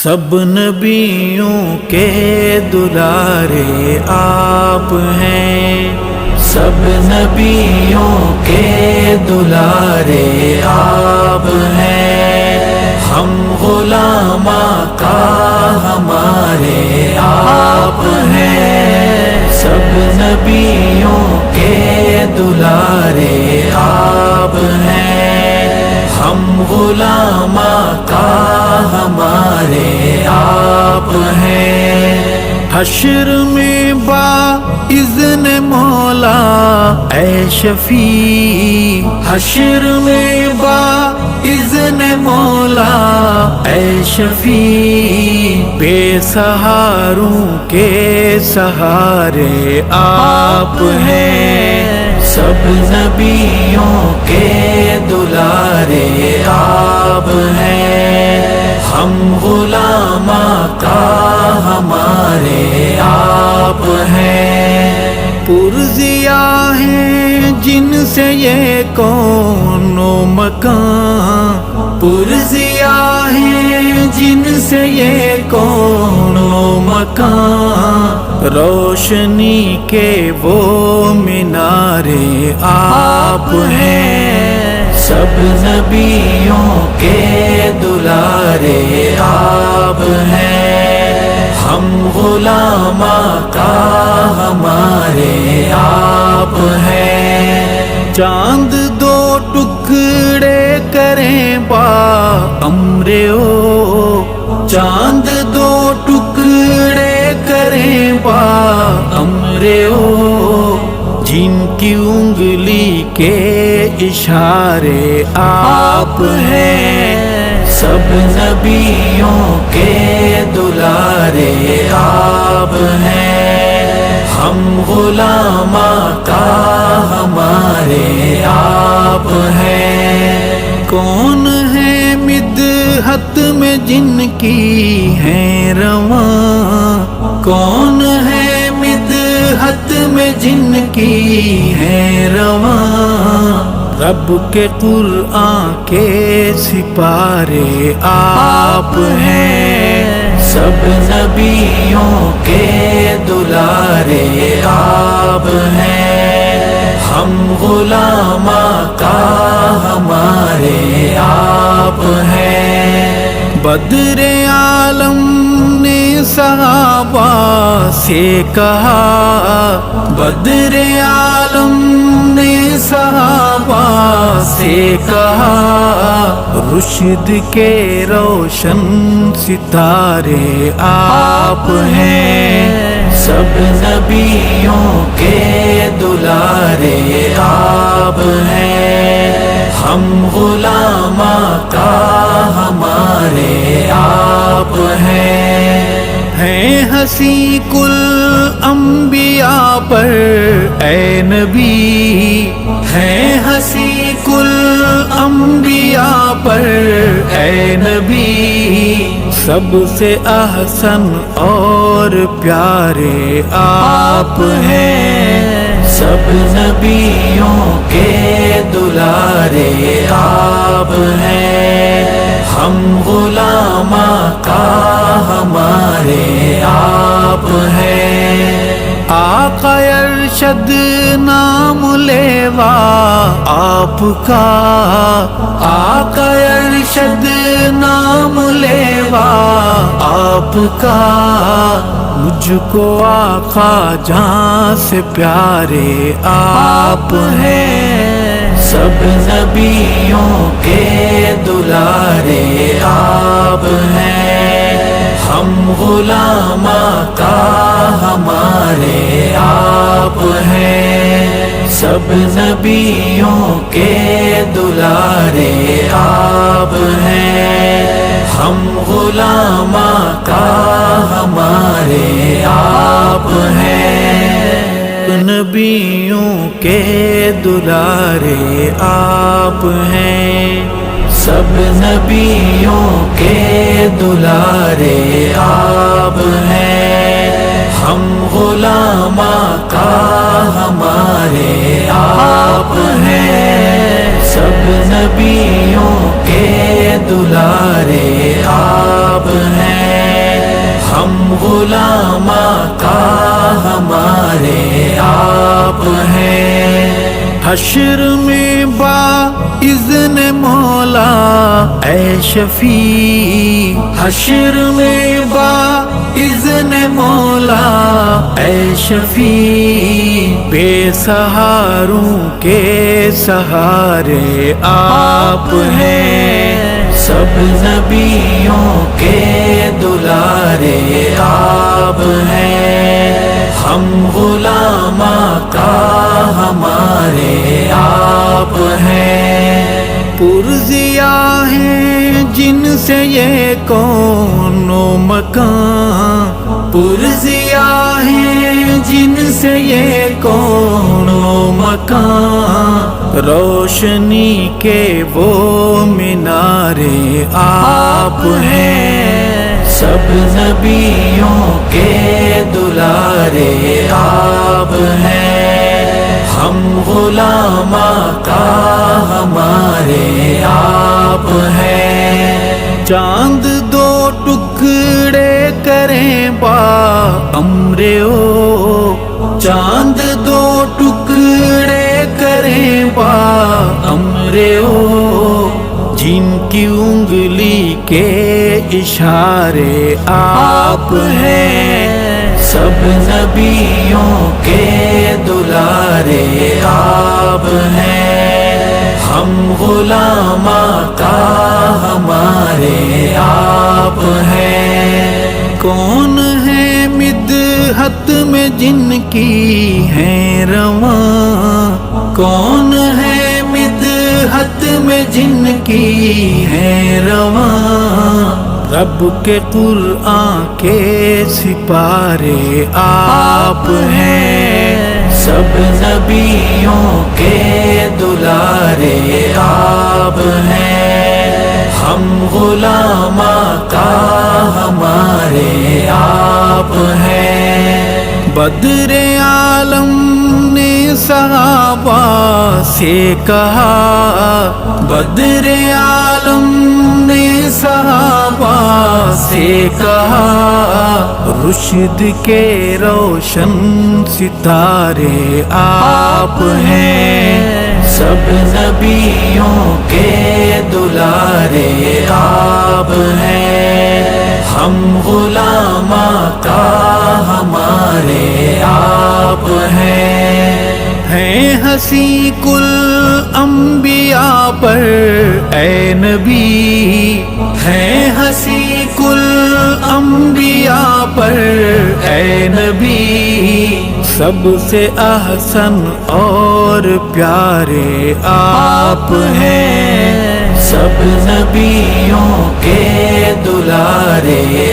سب نبیوں کے دلارے آپ ہیں، سب نبیوں کے دلارے آپ ہیں، ہم غلام آقا ہمارے آپ ہیں، سب نبیوں کے دلارے آپ ہیں، ہم غلام آقا ہمارے آپ ہیں۔ حشر میں باذن مولا اے شفیع، حشر میں باذن مولا اے شفیع، بے سہاروں کے سہارے آپ ہیں، سب نبیوں کے دلارے آپ ہیں، ہم غلام آقا ہمارے آپ ہیں۔ پرزیا ہیں جن سے یہ کون و مکان، پرزیا ہیں جن سے یہ کون و مکان، روشنی کے وہ مینارے آپ ہیں، سب نبیوں کے دلارے آپ ہیں، ہم غلام آقا ہمارے آپ ہیں۔ چاند دو ٹکڑے کریں با امر او، چاند دو ٹکڑے کریں با امر او، جن کی انگلی کے اشارے آپ ہیں، سب نبیوں کے دلارے آپ ہیں، ہم غلام آقا ہمارے آپ ہیں۔ کون ہے مدحت میں جن کی ہیں رواں، کون ہے مدحت میں جن کی ہیں رواں، رب کے قرآن کے سپارے آپ ہیں، سب نبیوں کے دلارے آپ ہیں، ہم غلام آقا ہمارے آپ ہیں۔ بدر عالم نے صحابہ سے کہا، بدر عالم نے صحابہ سے کہا، رشد کے روشن ستارے آپ ہیں، سب نبیوں کے دلارے آپ ہیں، ہم غلام آقا ہمارے آپ ہیں۔ ہنسی کل انبیاء پر اے نبی، ہے ہنسی کل انبیاء پر اے نبی، سب سے احسن اور پیارے آپ ہیں، سب نبیوں کے دلارے آپ ہیں، ہم غلام آقا ہمارے آپ ہیں۔ آقا ارشد نام لیوا آپ کا، آقا ارشد نام لیوا آپ کا، مجھ کو آقا جان سے پیارے آپ ہیں، سب نبیوں کے دلارے آپ ہیں، ہم غلام آقا ہمارے آپ ہیں، سب نبیوں کے دلارے آپ ہیں، ہم غلام آقا ہمارے آپ ہیں، نبیوں کے دلارے آپ ہیں، سب نبیوں کے دلارے آپ ہیں، ہم غلام آقا ہمارے آپ ہیں، سب نبیوں کے دلارے آپ ہیں، ہم غلام آقا ہمارے آپ ہیں۔ حشر میں با اذن مولا اے شفیع، حشر میں با اذن مولا اے شفیع، بے سہاروں کے سہارے آپ ہیں، سب نبیوں کے دلارے آپ ہیں، ہم غلام آقا ہمارے آپ ہیں۔ پرزیا ہیں جن سے یہ کون و مکان، پرزیا ہیں جن سے یہ کون و مکان، روشنی کے وہ مینارے آپ ہیں، سب نبیوں کے دلارے آپ ہیں، ہم غلام آقا ہمارے آپ ہیں۔ چاند دو ٹکڑے کریں با امر او، چاند دو ٹکڑے کریں با امر او، جن کی انگلی کے اشارے آپ ہیں، سب نبیوں کے دلارے آپ ہیں، ہم غلام آقا ہمارے آپ ہیں۔ کون ہے مدحت میں جن کی ہیں رواں، کون ہے مدحت میں جن کی ہیں رواں، رب کے قرآن کے سپارے آپ ہیں، سب نبیوں کے دلارے آپ ہیں، ہم غلام آقا ہمارے آپ ہیں۔ بدر عالم نے صحابہ سے کہا، بدر عالم نے صحابہ سے کہا، رشد کے روشن ستارے آپ ہیں، سب نبیوں کے دلارے آپ ہیں، ہم غلام آقا ہمارے آپ ہیں۔ ہنسی کل انبیاء پر اے نبی، ہیں ہنسی کل انبیاء پر اے نبی، سب سے احسن اور پیارے آپ ہیں، سب نبیوں کے دلارے